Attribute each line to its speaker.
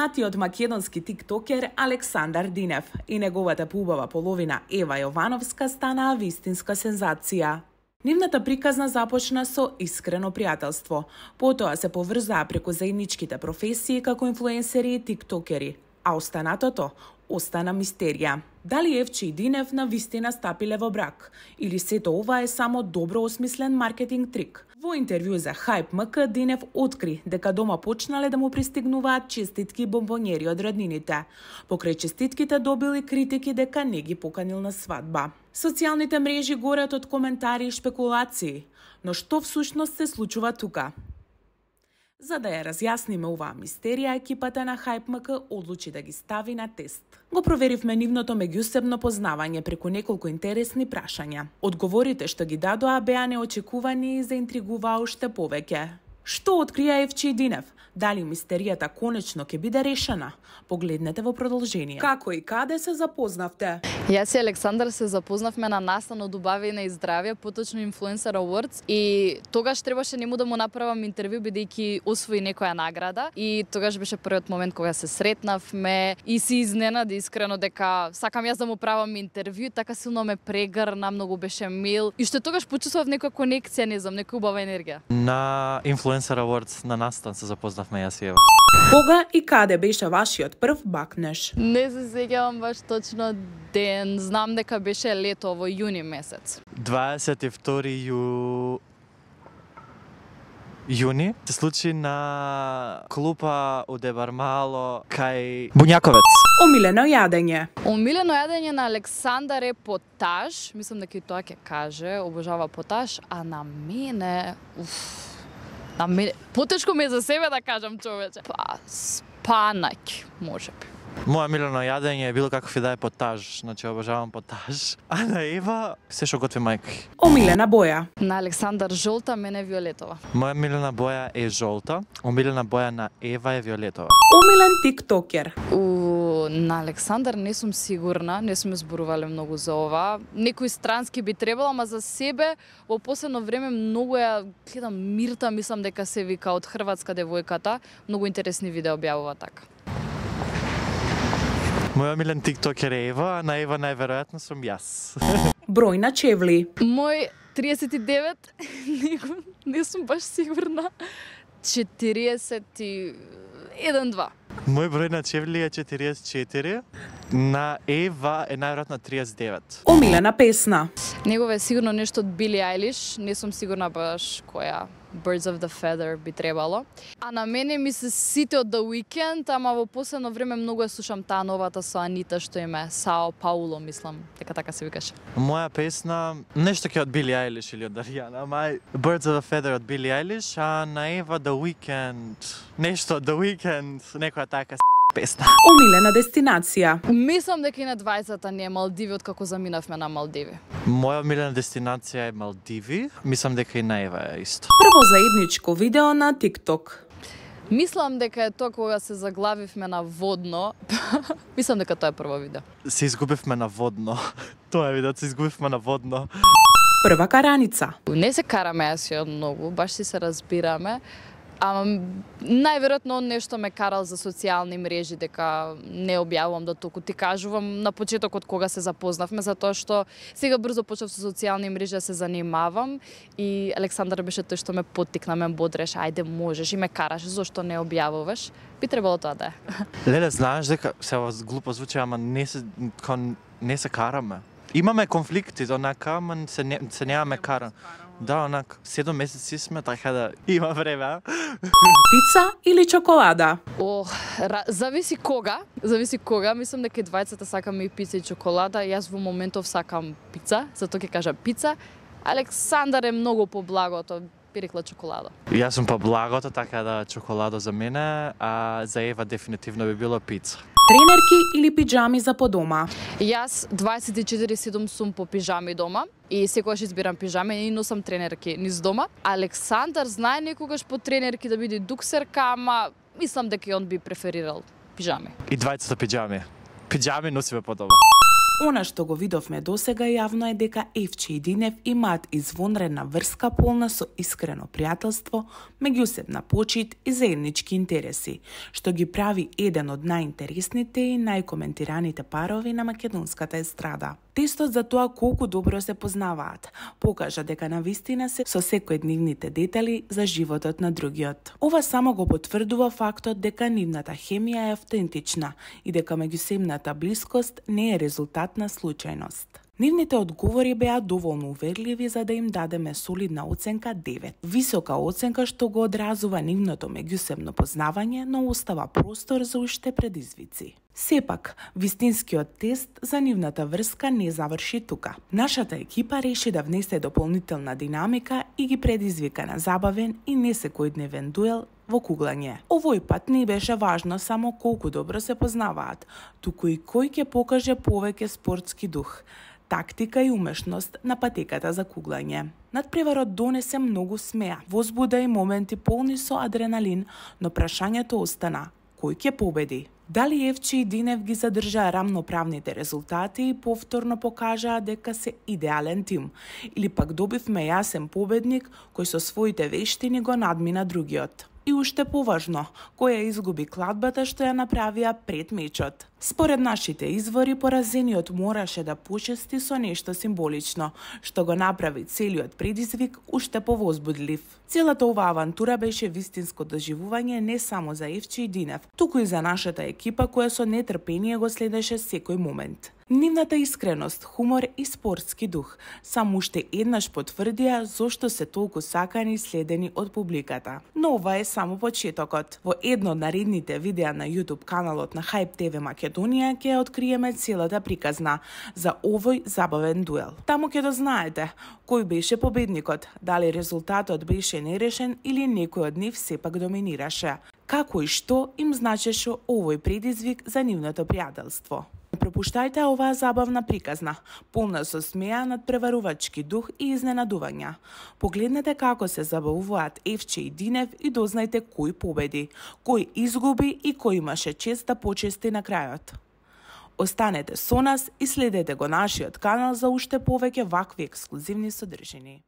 Speaker 1: Познатиот македонски тиктокер Александар Динев и неговата поубава половина Ева Јовановска станаа вистинска сензација. Нивната приказна започна со искрено пријателство, потоа се поврзаа преку заедничките професии како инфлуенсери и тиктокери, а останатото остана мистерија. Дали Евче и Динев на вистина стапиле во брак, или сето ова е само добро осмислен маркетинг трик? Во интервју за Hype МК Динев откри дека дома почнале да му пристигнуваат честитки бомбонјери од роднините. Покрај честитките добили критики дека не ги поканил на свадба. Социјалните мрежи горат од коментари и шпекулации, но што всушност се случува тука? За да ја разјасниме оваа мистерија, екипата на Hype МК одлучи да ги стави на тест. Го проверивме нивното меѓусебно познавање преку неколку интересни прашања. Одговорите што ги дадоа беа неочекувани и заинтригуваа уште повеќе. Што открија Евче и Динев? Дали мистеријата конечно ќе биде решена? Погледнете во продолжение. Како и каде се запознавте?
Speaker 2: Јас и Александар се запознавме на настан од убавина и здравје, поточно Influencer Awards, и тогаш требаше нему да му направам интервју бидејќи освои некоја награда, и тогаш беше првиот момент кога се сретнавме и си изненади искрено дека сакам јас да му правам интервју, така силно ме прегрна, многу беше мил и што тогаш почувствував некоја конекција, не знам, некоја убава енергија.
Speaker 3: На Influencer Awards на настан се запознавме јас и Ева.
Speaker 1: Кога и каде беше вашиот прв бакнеш?
Speaker 2: Не се сеќавам баш точно ден, знам дека беше лето во јуни месец.
Speaker 3: 22 јуни се случи на клупа у Дебармало кај Буњаковец.
Speaker 1: Омилено јадење.
Speaker 2: Омилено јадење на Александар е поташ, мислам дека и тоа ќе каже, обожава поташ, а на мене, потешко ми е за себе да кажам, човече. Спанаќ, можеби.
Speaker 3: Моја милено јадење е било каков и да е потаж, значи обожавам потаж. А на Ева се што готви мајка.
Speaker 1: Омилена боја.
Speaker 2: На Александар жолта, мене виолетова.
Speaker 3: Моја милена боја е жолта, омилена боја на Ева е виолетова.
Speaker 1: Омилен тиктокер.
Speaker 2: На Александар не сум сигурна, не сме зборувале многу за ова. Некој странски би требало, ама за себе во последно време многу ја гледам Мирта, мислам дека се вика, од хрватска девојката, многу интересни видеа објавува така.
Speaker 3: Моја милен тиктокер е Ева, а на Ева најверојатно сум јас.
Speaker 1: Број на чевли.
Speaker 2: Мој 39, не сум баш сигурна. 41-2.
Speaker 3: Мој број на чевли е 44, на Ева е најверојатно 39.
Speaker 1: Омилена песна.
Speaker 2: Негова е сигурно нешто од Били Ајлиш, не сум сигурна баш која. Birds of the Feather би требало. А на мене ми се сите од The Weeknd, ама во последно време многу ја слушам таа новата со Анита што име Сао Пауло, мислам, дека така се викаше.
Speaker 3: Моја песна, нешто ќе од Били Ајлиш или од Аријана, ама Birds of a Feather од Били Ајлиш, а на Ева The Weeknd, нешто од The Weeknd, некоја така песна.
Speaker 1: Омилена дестинација.
Speaker 2: Мислам дека и на 20-та не е Малдиви, откако заминавме на Малдиви.
Speaker 3: Моја омилена дестинација е Малдиви, мислам дека и на Ева е исто.
Speaker 1: Прво заедничко видео на TikTok.
Speaker 2: Мислам дека е тоа кога се заглавивме на водно. Мислам дека тоа е прво видео.
Speaker 3: Се изгубивме на водно. Тоа е видео, се изгубивме на водно.
Speaker 1: Прва караница.
Speaker 2: Не се караме јас и од многу, баш си се разбираме. Ама најверојатно он нешто ме карал за социјални мрежи, дека не објавувам до толку. Ти кажувам на почетокот кога се запознавме, затоа што сега брзо почнав со социјални мрежи да се занимавам и Александар беше тој што ме поттикна, ме бодреше, ајде можеш и ме караше, зошто не објавуваш? Би требало тоа да е.
Speaker 3: Леле, знаеш дека се ова глупо звучи, ама не се караме. Имаме конфликти, онака, ама се немаме кара. Да, онак, 7 месеци сме, така да има време.
Speaker 1: Пица или чоколада?
Speaker 2: Зависи кога. Мислам дека двајцата сакаме и пица и чоколада. Јас во моментов сакам пица, затоа ќе кажа пица. Александар е многу поблагото, би рекла чоколада.
Speaker 3: Јас сум поблагото, така да чоколада за мене, а за Ева дефинитивно би било пица.
Speaker 1: Тренерки или пиджами за по дома?
Speaker 2: Јас 24/7 сум по пижами дома и секогаш избирам пижами и носам тренерки низ дома. Александар знае некогаш по тренерки да биде дуксерка, ама мислам дека и он би преферирал пижами.
Speaker 3: И двајцата пижами. Пижами носиме по дома.
Speaker 1: Она што го видовме досега јавно е дека Евче и Динев имаат извонредна врска полна со искрено пријателство, меѓусебна почит и заеднички интереси, што ги прави еден од најинтересните и најкоментираните парови на македонската естрада. Тестот за тоа колку добро се познаваат покажа дека навистина се со секојдневните детали за животот на другиот. Ова само го потврдува фактот дека нивната хемија е автентична и дека меѓусебната блискост не е резултат на случајност. Нивните одговори беа доволно уверливи за да им дадеме солидна оценка 9. Висока оценка што го одразува нивното меѓусебно познавање, но остава простор за уште предизвици. Сепак, вистинскиот тест за нивната врска не заврши тука. Нашата екипа реши да внесе дополнителна динамика и ги предизвика на забавен и несекојдневен дуел во куглање. Овој пат не беше важно само колку добро се познаваат, туку и кој ќе покаже повеќе спортски дух, тактика и умешност на патеката за куглање. Надпреварот донесе многу смеа, возбуда и моменти полни со адреналин, но прашањето остана: кој ќе победи? Дали Евче и Динев ги задржаа рамноправните резултати и повторно покажаа дека се идеален тим, или пак добивме јасен победник кој со своите вештини го надмина другиот? И уште поважно, која изгуби кладбата што ја направија пред мечот. Според нашите извори, поразениот мораше да почести со нешто символично, што го направи целиот предизвик уште повозбудлив. Целата оваа авантура беше вистинско доживување не само за Евче и Динев, туку и за нашата екипа која со нетрпение го следеше секој момент. Нивната искреност, хумор и спортски дух само уште еднаш потврдија зошто се толку сакани и следени од публиката. Но ова е само почетокот. Во едно од наредните видеа на YouTube каналот на Hype TV Македонија ќе откриеме целата приказна за овој забавен дуел. Таму ќе дознаете кој беше победникот, дали резултатот беше нерешен или некој од нив сепак доминираше, како и што им значеше овој предизвик за нивното пријателство. Не пропуштајте оваа забавна приказна, полна со смеа, надпреварувачки дух и изненадувања. Погледнете како се забавуваат Евче и Динев и дознајте кој победи, кој изгуби и кој имаше чест да почести на крајот. Останете со нас и следете го нашиот канал за уште повеќе вакви ексклузивни содржини.